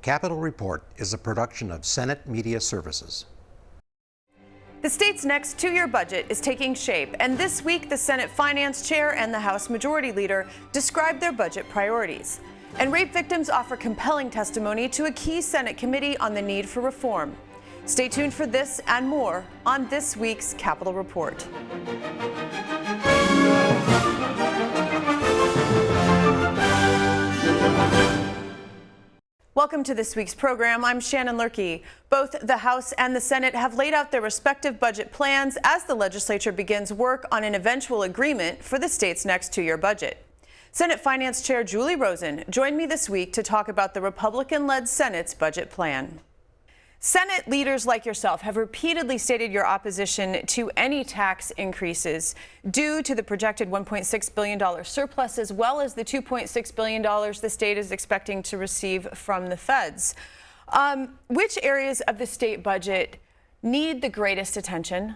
Capitol Report is a production of Senate Media Services. The state's next two-year budget is taking shape, and this week the Senate Finance Chair and the House Majority Leader described their budget priorities. And rape victims offer compelling testimony to a key Senate committee on the need for reform. Stay tuned for this and more on this week's Capitol Report. Welcome to this week's program. I'm Shannon Loehrke. Both the House and the Senate have laid out their respective budget plans as the legislature begins work on an eventual agreement for the state's next two-year budget. Senate Finance Chair Julie Rosen joined me this week to talk about the Republican-led Senate's budget plan. Senate leaders like yourself have repeatedly stated your opposition to any tax increases due to the projected $1.6 billion surplus, as well as the $2.6 billion the state is expecting to receive from the feds. Which areas of the state budget need the greatest attention?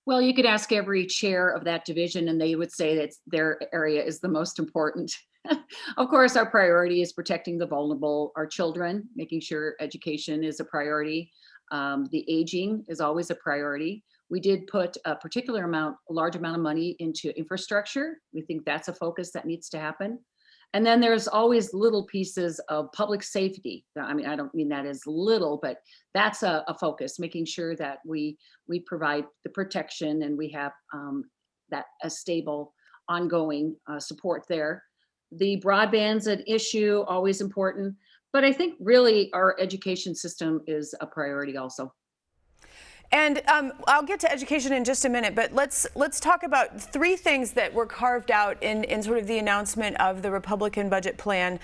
Well, you could ask every chair of that division, and they would say that their area is the most important. Of course, our priority is protecting the vulnerable, our children, making sure education is a priority. The aging is always a priority. We did put a large amount of money into infrastructure. We think that's a focus that needs to happen. And then there's always little pieces of public safety. I mean, I don't mean that as little, but that's a focus, making sure that we provide the protection and we have a stable, ongoing support there. The broadband's an issue, always important, but I think really our education system is a priority also. And I'll get to education in just a minute, but let's talk about three things that were carved out in sort of the announcement of the Republican budget plan.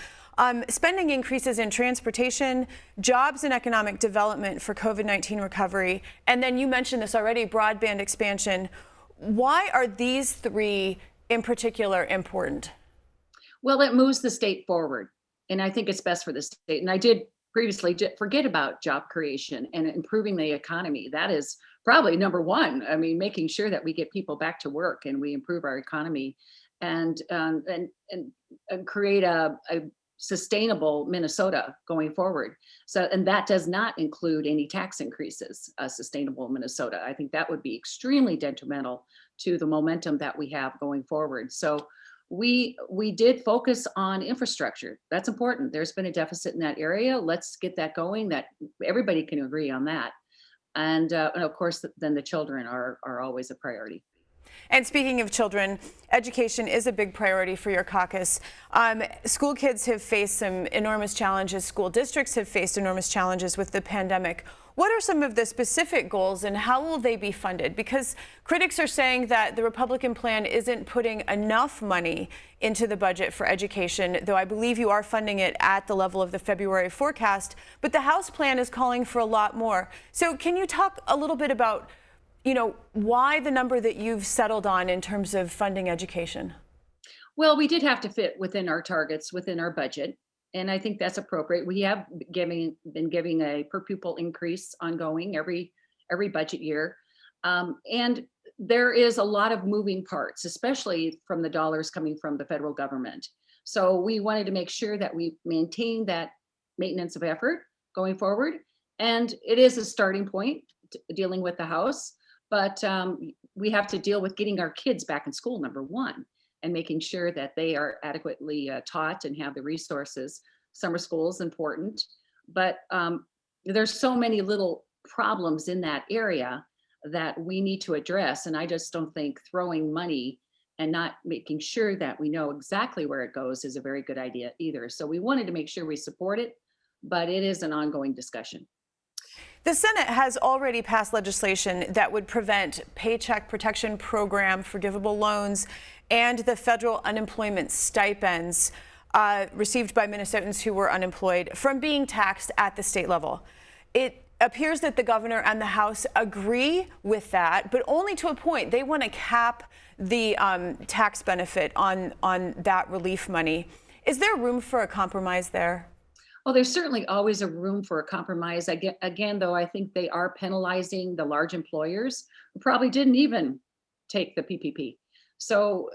Spending increases in transportation, jobs and economic development for COVID-19 recovery, and then you mentioned this already, broadband expansion. Why are these three in particular important? Well, it moves the state forward, and I think it's best for the state. And I did previously forget about job creation and improving the economy. That is probably number one. I mean, making sure that we get people back to work and we improve our economy and create a sustainable Minnesota going forward. So, and that does not include any tax increases, sustainable Minnesota. I think that would be extremely detrimental to the momentum that we have going forward. So we did focus on infrastructure. That's important. There's been a deficit in that area. Let's get that going. That everybody can agree on that. And of course, then the children are always a priority. And speaking of children, education is a big priority for your caucus. School kids have faced some enormous challenges. School districts have faced enormous challenges with the pandemic. What are some of the specific goals and how will they be funded? Because critics are saying that the Republican plan isn't putting enough money into the budget for education, though I believe you are funding it at the level of the February forecast. But the House plan is calling for a lot more. So can you talk a little bit about, why the number that you've settled on in terms of funding education? Well, we did have to fit within our targets, within our budget. And I think that's appropriate. We have been giving a per pupil increase ongoing every budget year. And there is a lot of moving parts, especially from the dollars coming from the federal government. So we wanted to make sure that we maintain that maintenance of effort going forward. And it is a starting point dealing with the House, but we have to deal with getting our kids back in school, number one, and making sure that they are adequately taught and have the resources. Summer school is important, but there's so many little problems in that area that we need to address. And I just don't think throwing money and not making sure that we know exactly where it goes is a very good idea either. So we wanted to make sure we support it, but it is an ongoing discussion. The Senate has already passed legislation that would prevent Paycheck Protection Program forgivable loans and the federal unemployment stipends received by Minnesotans who were unemployed from being taxed at the state level. It appears that the governor and the House agree with that, but only to a point. They want to cap the tax benefit on that relief money. Is there room for a compromise there? Well, there's certainly always a room for a compromise. Again, though, I think they are penalizing the large employers who probably didn't even take the PPP. So,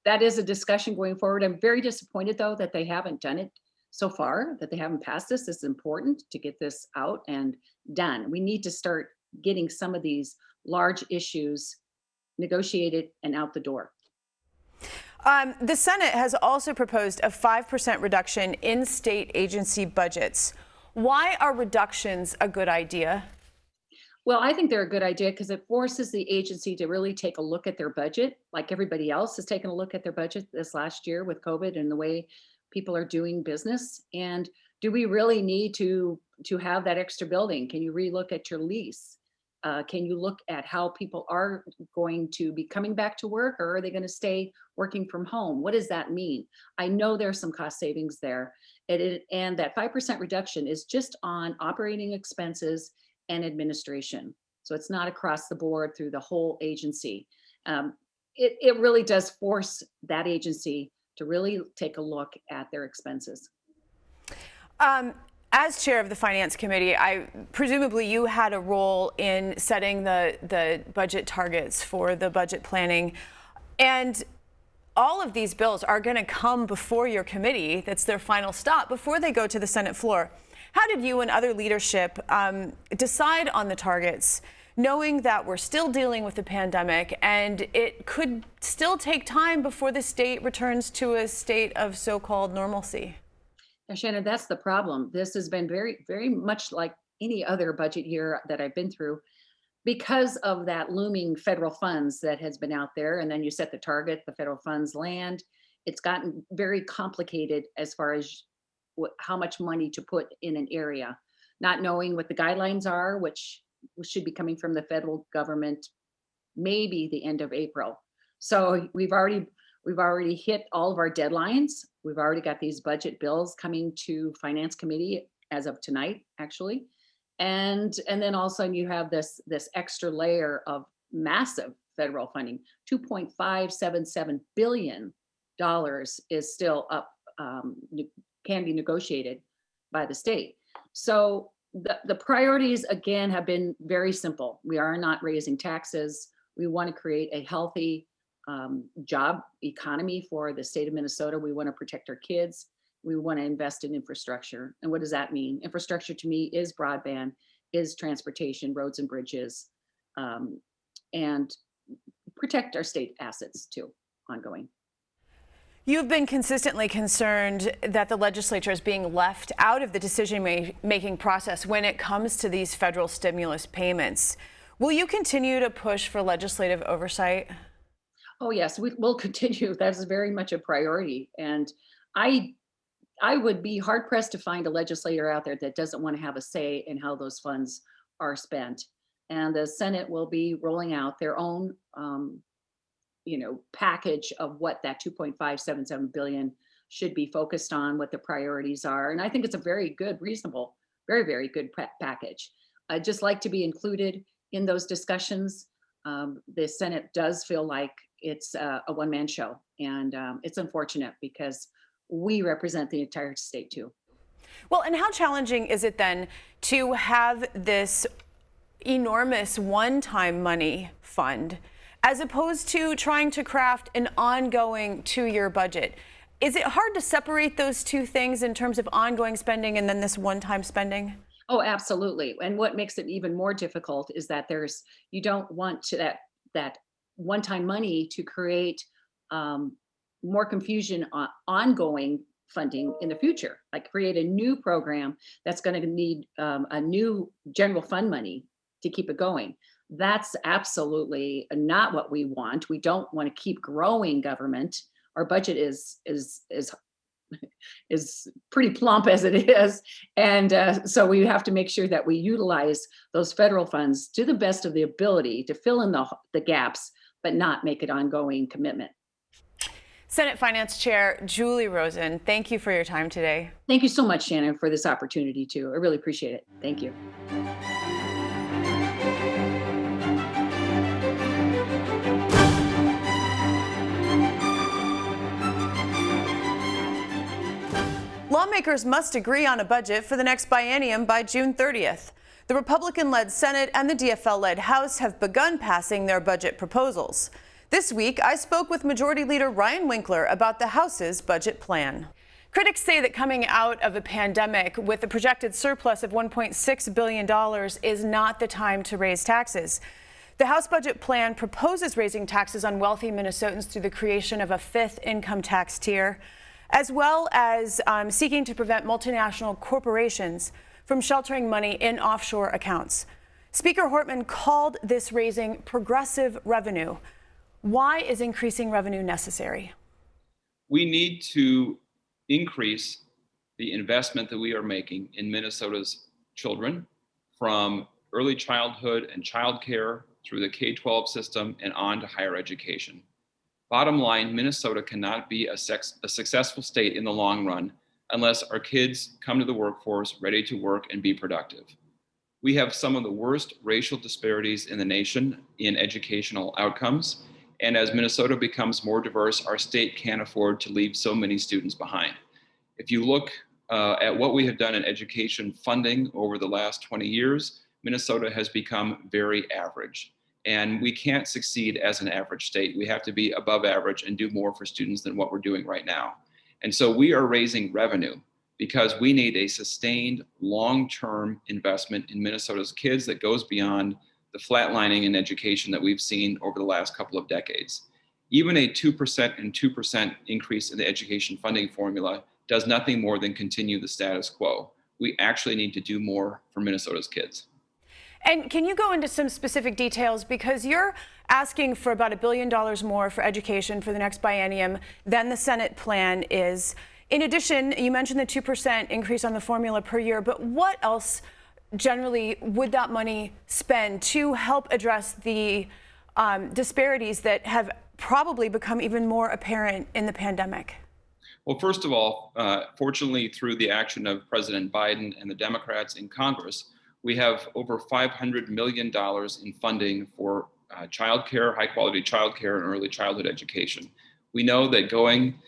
that is a discussion going forward. I'm very disappointed, though, that they haven't done it so far that they haven't passed this. It's important to get this out and done. We need to start getting some of these large issues negotiated and out the door. The Senate has also proposed a 5% reduction in state agency budgets. Why are reductions a good idea? Well, I think they're a good idea because it forces the agency to really take a look at their budget, like everybody else has taken a look at their budget this last year with COVID and the way people are doing business. And do we really need to have that extra building? Can you relook at your lease? Can you look at how people are going to be coming back to work, or are they going to stay working from home? What does that mean? I know there's some cost savings there. And that 5% reduction is just on operating expenses and administration. So it's not across the board through the whole agency. It really does force that agency to really take a look at their expenses. As chair of the Finance Committee, presumably you had a role in setting the budget targets for the budget planning. And all of these bills are going to come before your committee. That's their final stop before they go to the Senate floor. How did you and other leadership decide on the targets, knowing that we're still dealing with the pandemic and it could still take time before the state returns to a state of so-called normalcy? Now, Shannon, that's the problem. This has been very, very much like any other budget year that I've been through because of that looming federal funds that has been out there. And then you set the target, the federal funds land. It's gotten very complicated as far as how much money to put in an area, not knowing what the guidelines are, which should be coming from the federal government, maybe the end of April. So we've already hit all of our deadlines. We've already got these budget bills coming to Finance Committee as of tonight, actually. And then also you have this extra layer of massive federal funding. $2.577 billion is still up, can be negotiated by the state. So the priorities, again, have been very simple. We are not raising taxes. We want to create a healthy job economy for the state of Minnesota. We want to protect our kids. We want to invest in infrastructure. And what does that mean? Infrastructure to me is broadband, is transportation, roads and bridges, and protect our state assets too, ongoing. You've been consistently concerned that the legislature is being left out of the decision-making process when it comes to these federal stimulus payments. Will you continue to push for legislative oversight? Oh, yes, we will continue. That's very much a priority. And I would be hard pressed to find a legislator out there that doesn't want to have a say in how those funds are spent. And the Senate will be rolling out their own package of what that $2.577 billion should be focused on, what the priorities are. And I think it's a very good, reasonable, very, very good package. I'd just like to be included in those discussions. The Senate does feel like it's a one-man show, and it's unfortunate because we represent the entire state too. Well, and how challenging is it then to have this enormous one-time money fund as opposed to trying to craft an ongoing two-year budget? Is it hard to separate those two things in terms of ongoing spending and then this one-time spending? Oh, absolutely. And what makes it even more difficult is that you don't want that one-time money to create more confusion on ongoing funding in the future, like create a new program that's going to need a new general fund money to keep it going. That's absolutely not what we want. We don't want to keep growing government. Our budget is pretty plump as it is. And so we have to make sure that we utilize those federal funds to the best of the ability to fill in the gaps, but not make it ongoing commitment. Senate Finance Chair Julie Rosen, thank you for your time today. Thank you so much, Shannon, for this opportunity too. I really appreciate it. Thank you. Lawmakers must agree on a budget for the next biennium by June 30th. The Republican-led Senate and the DFL-led House have begun passing their budget proposals. This week, I spoke with Majority Leader Ryan Winkler about the House's budget plan. Critics say that coming out of a pandemic with a projected surplus of $1.6 billion is not the time to raise taxes. The House budget plan proposes raising taxes on wealthy Minnesotans through the creation of a fifth income tax tier, as well as seeking to prevent multinational corporations from sheltering money in offshore accounts. Speaker Hortman called this raising progressive revenue. Why is increasing revenue necessary? We need to increase the investment that we are making in Minnesota's children, from early childhood and childcare through the K-12 system and on to higher education. Bottom line, Minnesota cannot be a successful state in the long run unless our kids come to the workforce ready to work and be productive. We have some of the worst racial disparities in the nation in educational outcomes. And as Minnesota becomes more diverse, our state can't afford to leave so many students behind. If you look at what we have done in education funding over the last 20 years, Minnesota has become very average. And we can't succeed as an average state. We have to be above average and do more for students than what we're doing right now. And so we are raising revenue because we need a sustained long-term investment in Minnesota's kids that goes beyond the flatlining in education that we've seen over the last couple of decades. Even a 2% and 2% increase in the education funding formula does nothing more than continue the status quo. We actually need to do more for Minnesota's kids. And can you go into some specific details? Because you're asking for about $1 billion more for education for the next biennium than the Senate plan is. In addition, you mentioned the 2% increase on the formula per year, but what else generally would that money spend to help address the disparities that have probably become even more apparent in the pandemic? Well, first of all, fortunately, through the action of President Biden and the Democrats in Congress, we have over $500 million in funding for childcare, high-quality childcare, and early childhood education. We know that going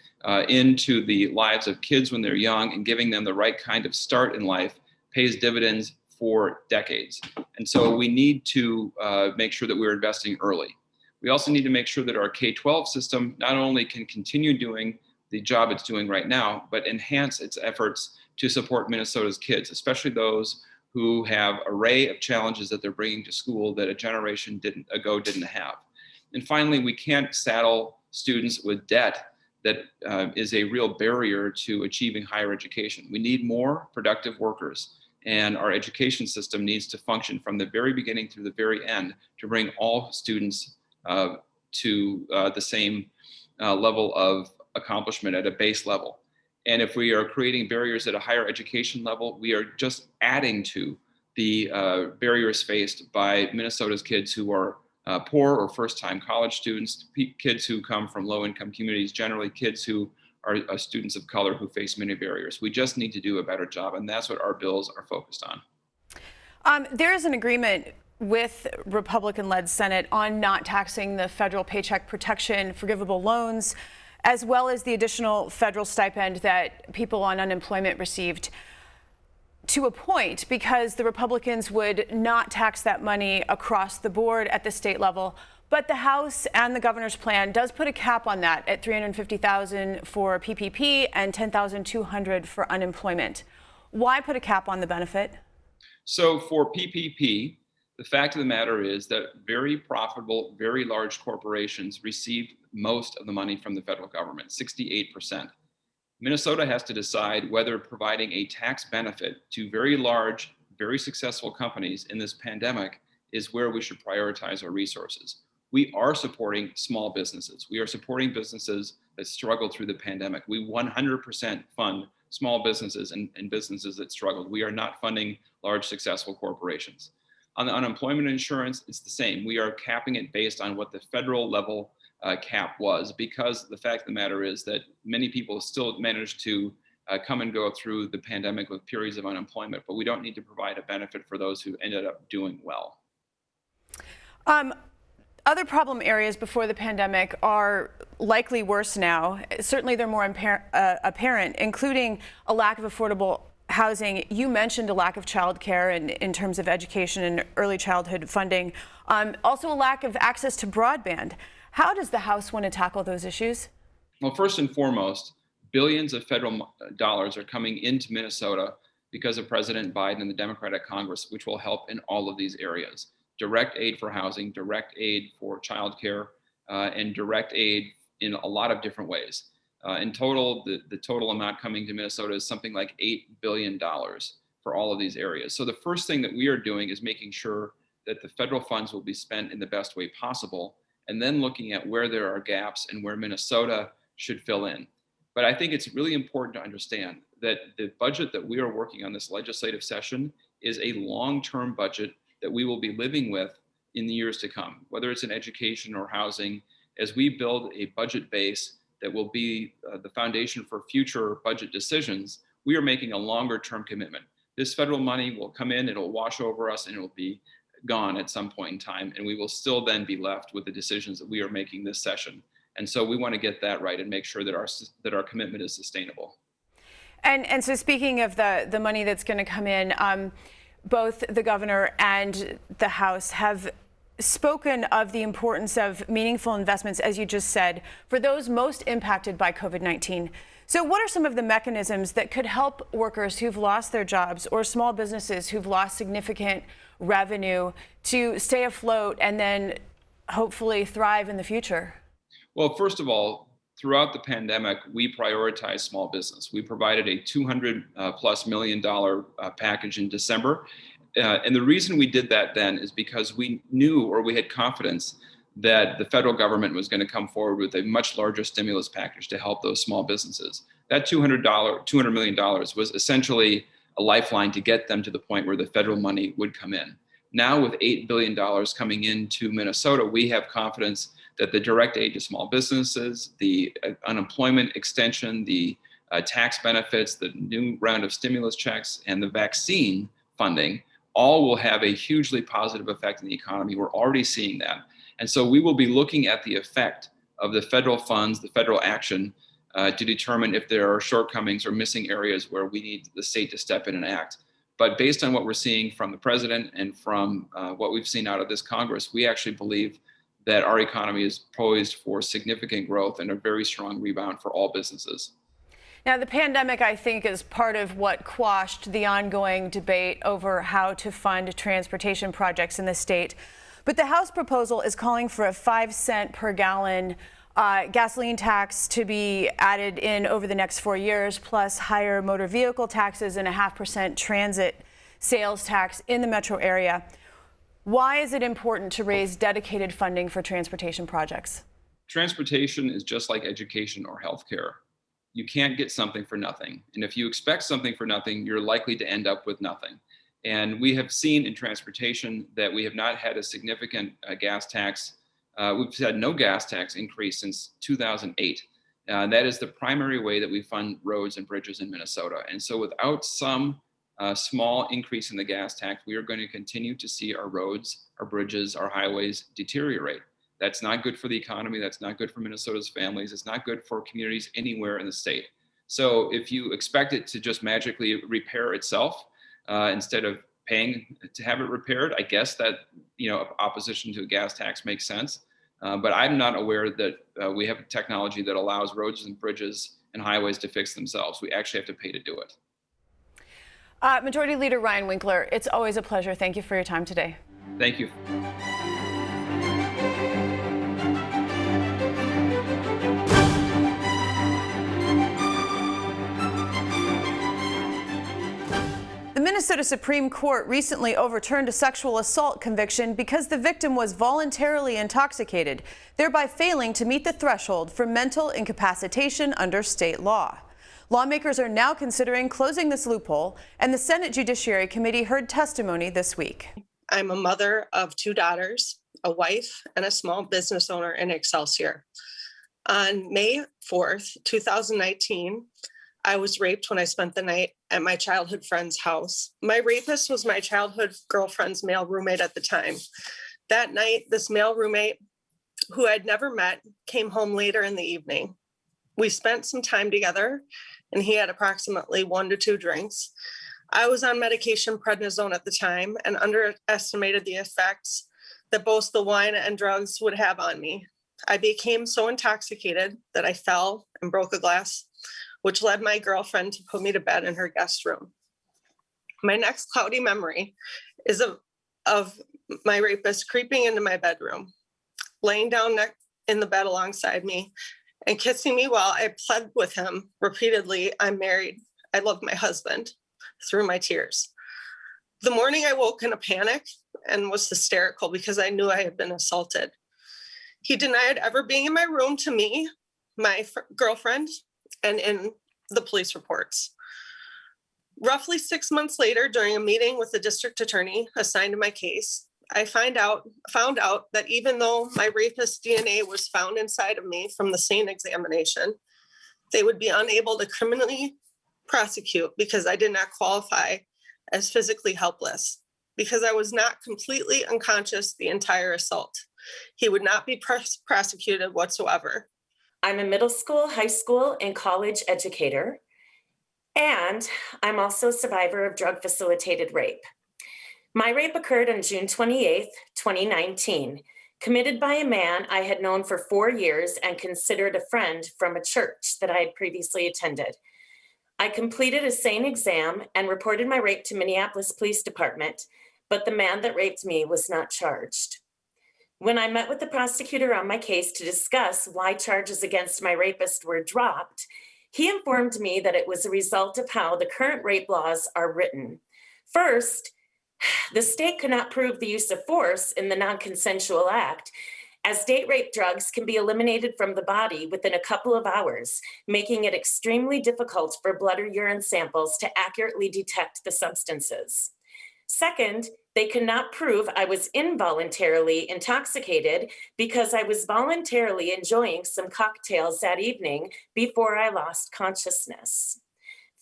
into the lives of kids when they're young and giving them the right kind of start in life pays dividends for decades. And so we need to make sure that we're investing early. We also need to make sure that our K-12 system not only can continue doing the job it's doing right now, but enhance its efforts to support Minnesota's kids, especially those who have an array of challenges that they're bringing to school that a generation ago didn't have. And finally, we can't saddle students with debt that is a real barrier to achieving higher education. We need more productive workers, and our education system needs to function from the very beginning through the very end to bring all students to the same level of accomplishment at a base level. And if we are creating barriers at a higher education level, we are just adding to the barriers faced by Minnesota's kids who are poor or first-time college students, kids who come from low-income communities, generally kids who are students of color who face many barriers. We just need to do a better job, and that's what our bills are focused on. There is an agreement with Republican-led Senate on not taxing the federal Paycheck Protection forgivable loans, as well as the additional federal stipend that people on unemployment received, to a point, because the Republicans would not tax that money across the board at the state level. But the House and the governor's plan does put a cap on that at $350,000 for PPP and $10,200 for unemployment. Why put a cap on the benefit? So for PPP, the fact of the matter is that very profitable, very large corporations received most of the money from the federal government, 68%. Minnesota has to decide whether providing a tax benefit to very large, very successful companies in this pandemic is where we should prioritize our resources. We are supporting small businesses. We are supporting businesses that struggled through the pandemic. We 100% fund small businesses and businesses that struggled. We are not funding large, successful corporations. On the unemployment insurance, it's the same. We are capping it based on what the federal level cap was, because the fact of the matter is that many people still managed to come and go through the pandemic with periods of unemployment, but we don't need to provide a benefit for those who ended up doing well. Other problem areas before the pandemic are likely worse now. Certainly they're more apparent, including a lack of affordable housing. You mentioned a lack of childcare in terms of education and early childhood funding. Also a lack of access to broadband. How does the House want to tackle those issues? Well, first and foremost, billions of federal dollars are coming into Minnesota because of President Biden and the Democratic Congress, which will help in all of these areas. Direct aid for housing, direct aid for childcare, and direct aid in a lot of different ways. In total, the total amount coming to Minnesota is something like $8 billion for all of these areas. So the first thing that we are doing is making sure that the federal funds will be spent in the best way possible, and then looking at where there are gaps and where Minnesota should fill in. But I think it's really important to understand that the budget that we are working on this legislative session is a long-term budget that we will be living with in the years to come, whether it's in education or housing. As we build a budget base that will be the foundation for future budget decisions, we are making a longer-term commitment. This federal money will come in, it'll wash over us, and it'll be gone at some point in time, and we will still then be left with the decisions that we are making this session. And so we want to get that right and make sure that our commitment is sustainable. And so speaking of the money that's going to come in, both the governor and the House have spoken of the importance of meaningful investments, as you just said, for those most impacted by COVID-19. So what are some of the mechanisms that could help workers who've lost their jobs or small businesses who've lost significant revenue to stay afloat and then hopefully thrive in the future? Well, first of all, throughout the pandemic, we prioritized small business. We provided a $200+ million package in December. And the reason we did that then is because we knew, or we had confidence, that the federal government was going to come forward with a much larger stimulus package to help those small businesses. That $200 million was essentially a lifeline to get them to the point where the federal money would come in. Now with $8 billion coming into Minnesota, we have confidence that the direct aid to small businesses, the unemployment extension, the tax benefits, the new round of stimulus checks, and the vaccine funding all will have a hugely positive effect in the economy. We're already seeing that. And so we will be looking at the effect of the federal funds, the federal action, to determine if there are shortcomings or missing areas where we need the state to step in and act. But based on what we're seeing from the president and from what we've seen out of this Congress, we actually believe that our economy is poised for significant growth and a very strong rebound for all businesses. Now, the pandemic, I think, is part of what quashed the ongoing debate over how to fund transportation projects in the state. But the House proposal is calling for a 5-cent per gallon gasoline tax to be added in over the next 4 years, plus higher motor vehicle taxes and a 0.5% transit sales tax in the metro area. Why is it important to raise dedicated funding for transportation projects? Transportation is just like education or healthcare. You can't get something for nothing. And if you expect something for nothing, you're likely to end up with nothing. And we have seen in transportation that we have not had a significant gas tax. We've had no gas tax increase since 2008. That is the primary way that we fund roads and bridges in Minnesota. And so without some small increase in the gas tax, we are going to continue to see our roads, our bridges, our highways deteriorate. That's not good for the economy. That's not good for Minnesota's families. It's not good for communities anywhere in the state. So if you expect it to just magically repair itself instead of paying to have it repaired, I guess that, opposition to a gas tax makes sense. But I'm not aware that we have a technology that allows roads and bridges and highways to fix themselves. We actually have to pay to do it. Majority Leader Ryan Winkler, it's always a pleasure. Thank you for your time today. Thank you. The Minnesota Supreme Court recently overturned a sexual assault conviction because the victim was voluntarily intoxicated, thereby failing to meet the threshold for mental incapacitation under state law. Lawmakers are now considering closing this loophole, and the Senate Judiciary Committee heard testimony this week. I'm a mother of 2 daughters, a wife, and a small business owner in Excelsior. On May 4th, 2019, I was raped when I spent the night at my childhood friend's house. My rapist was my childhood girlfriend's male roommate at the time. That night, this male roommate, who I'd never met, came home later in the evening. We spent some time together, and he had approximately 1 to 2 drinks. I was on medication prednisone at the time and underestimated the effects that both the wine and drugs would have on me. I became so intoxicated that I fell and broke a glass which led my girlfriend to put me to bed in her guest room. My next cloudy memory is of my rapist creeping into my bedroom, laying down in the bed alongside me, and kissing me while I pled with him repeatedly, "I'm married, I love my husband," through my tears. The morning I woke in a panic and was hysterical because I knew I had been assaulted. He denied ever being in my room to me, my girlfriend, and in the police reports. Roughly 6 months later, during a meeting with the district attorney assigned to my case, I found out that even though my rapist DNA was found inside of me from the scene examination, they would be unable to criminally prosecute because I did not qualify as physically helpless, because I was not completely unconscious the entire assault. He would not be prosecuted whatsoever. I'm a middle school, high school, and college educator, and I'm also a survivor of drug-facilitated rape. My rape occurred on June 28th, 2019, committed by a man I had known for 4 years and considered a friend from a church that I had previously attended. I completed a SANE exam and reported my rape to Minneapolis Police Department, but the man that raped me was not charged. When I met with the prosecutor on my case to discuss why charges against my rapist were dropped, he informed me that it was a result of how the current rape laws are written. First, the state could not prove the use of force in the non-consensual act, as date rape drugs can be eliminated from the body within a couple of hours, making it extremely difficult for blood or urine samples to accurately detect the substances. Second, they cannot prove I was involuntarily intoxicated because I was voluntarily enjoying some cocktails that evening before I lost consciousness.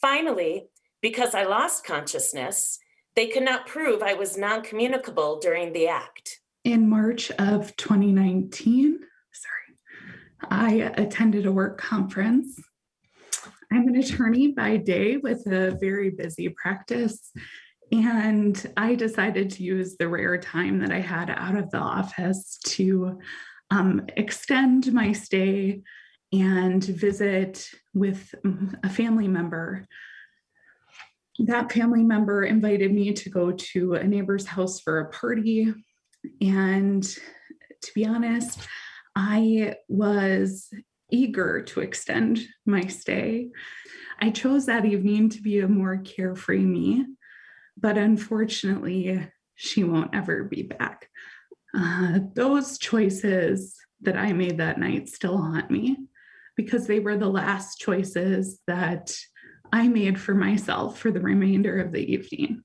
Finally, because I lost consciousness, they cannot prove I was non-communicable during the act. In March of 2019, I attended a work conference. I'm an attorney by day with a very busy practice, and I decided to use the rare time that I had out of the office to extend my stay and visit with a family member. That family member invited me to go to a neighbor's house for a party. And to be honest, I was eager to extend my stay. I chose that evening to be a more carefree me, but unfortunately, she won't ever be back. Those choices that I made that night still haunt me because they were the last choices that I made for myself for the remainder of the evening.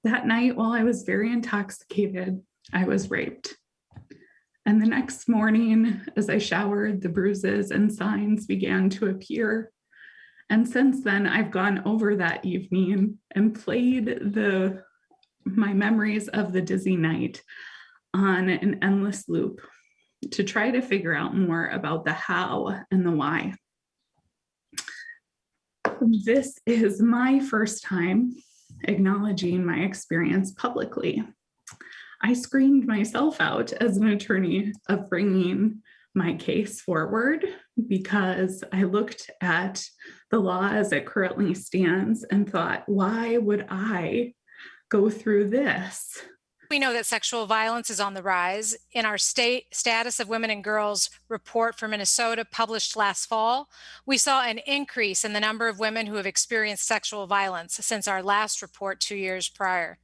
That night, while I was very intoxicated, I was raped. And the next morning, as I showered, the bruises and signs began to appear. And since then, I've gone over that evening and played my memories of the dizzy night on an endless loop to try to figure out more about the how and the why. This is my first time acknowledging my experience publicly. I screened myself out as an attorney of bringing my case forward because I looked at the law as it currently stands and thought, why would I go through this? We know that sexual violence is on the rise. In our state status of women and girls report for Minnesota published last fall, we saw an increase in the number of women who have experienced sexual violence since our last report 2 years prior.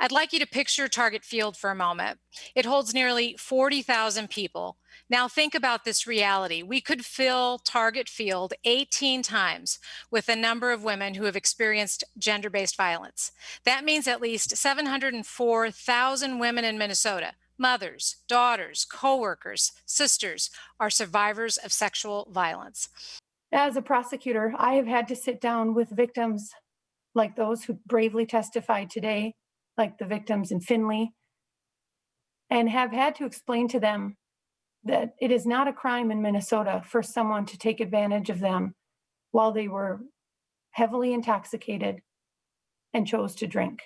I'd like you to picture Target Field for a moment. It holds nearly 40,000 people. Now think about this reality. We could fill Target Field 18 times with the number of women who have experienced gender-based violence. That means at least 704,000 women in Minnesota, mothers, daughters, coworkers, sisters, are survivors of sexual violence. As a prosecutor, I have had to sit down with victims like those who bravely testified today, like the victims in Findlay, and have had to explain to them that it is not a crime in Minnesota for someone to take advantage of them while they were heavily intoxicated and chose to drink.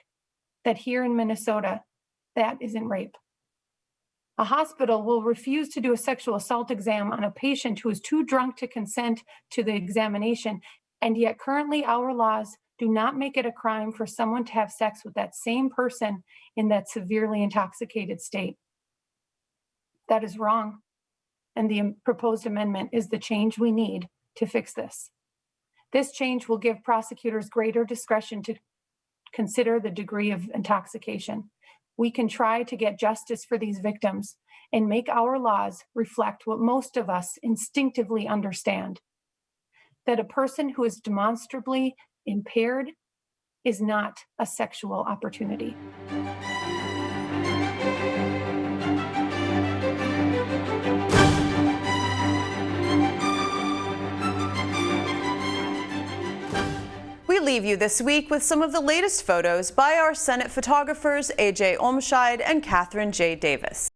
That here in Minnesota, that isn't rape. A hospital will refuse to do a sexual assault exam on a patient who is too drunk to consent to the examination, and yet currently our laws do not make it a crime for someone to have sex with that same person in that severely intoxicated state. That is wrong, and the proposed amendment is the change we need to fix this. This change will give prosecutors greater discretion to consider the degree of intoxication. We can try to get justice for these victims and make our laws reflect what most of us instinctively understand, that a person who is demonstrably impaired is not a sexual opportunity. We leave you this week with some of the latest photos by our Senate photographers AJ Olmscheid and Catherine J. Davis.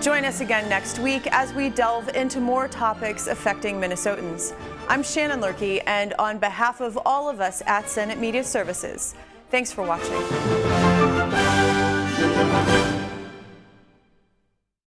Join us again next week as we delve into more topics affecting Minnesotans. I'm Shannon Loehrke, and on behalf of all of us at Senate Media Services, thanks for watching.